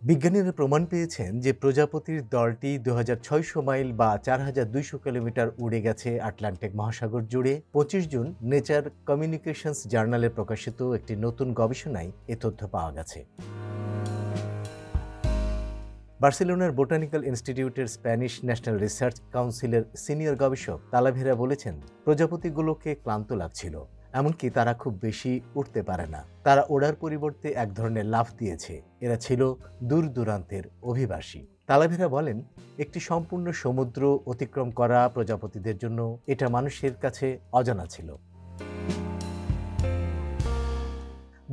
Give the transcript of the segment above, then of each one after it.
বিজ্ঞানীরা প্রমাণ পেয়েছেন যে প্রজাপতির দলটি 2600 মাইল বা 4200 কিলোমিটার উড়ে গেছে আটলান্টিক মহাসাগর জুড়ে। 25 জুন নেচার কমিউনিকেশনস জার্নালে প্রকাশিত একটি নতুন গবেষণায় এ তথ্য পাওয়া গেছে। বার্সেলোনার বোটানিক্যাল ইনস্টিটিউটের স্প্যানিশ ন্যাশনাল রিসার্চ কাউন্সিলের সিনিয়র গবেষক তালাভেরা বলেছেন, প্রজাপতিগুলোকে ক্লান্ত লাগছিল, এমনকি তারা খুব বেশি উঠতে পারে না। তারা ওড়ার পরিবর্তে এক ধরনের লাফ দিয়েছে। এরা ছিল দূর দূরান্তের অভিবাসী। তালাভেরা বলেন, একটি সম্পূর্ণ সমুদ্র অতিক্রম করা প্রজাপতিদের জন্য এটা মানুষের কাছে অজানা ছিল।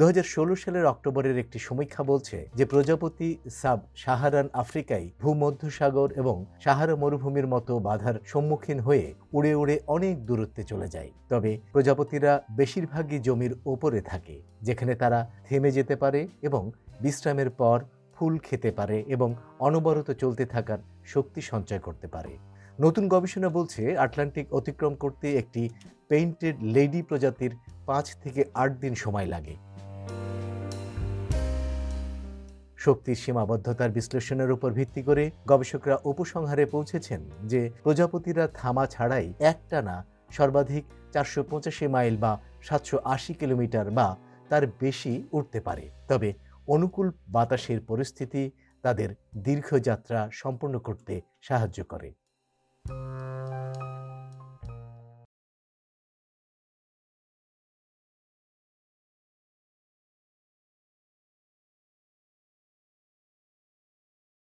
2016 সালের অক্টোবরের একটি সমীক্ষা বলছে যে প্রজাপতি সাব সাহারান আফ্রিকায় ভূমধ্যসাগর এবং সাহারা মরুভূমির মতো বাধার সম্মুখীন হয়ে উড়ে উড়ে অনেক দূরত্বে চলে যায়। তবে প্রজাপতিরা বেশিরভাগই জমির ওপরে থাকে, যেখানে তারা থেমে যেতে পারে এবং বিশ্রামের পর ফুল খেতে পারে এবং অনবরত চলতে থাকার শক্তি সঞ্চয় করতে পারে। নতুন গবেষণা বলছে আটলান্টিক অতিক্রম করতে একটি পেইন্টেড লেডি প্রজাতির 5 থেকে 8 দিন সময় লাগে। শক্তির সীমাবদ্ধতার বিশ্লেষণের উপর ভিত্তি করে গবেষকরা উপসংহারে পৌঁছেছেন যে প্রজাপতিরা থামা ছাড়াই একটানা সর্বাধিক 485 মাইল বা 780 কিলোমিটার বা তার বেশি উড়তে পারে। তবে অনুকূল বাতাসের পরিস্থিতি তাদের দীর্ঘ যাত্রা সম্পন্ন করতে সাহায্য করে।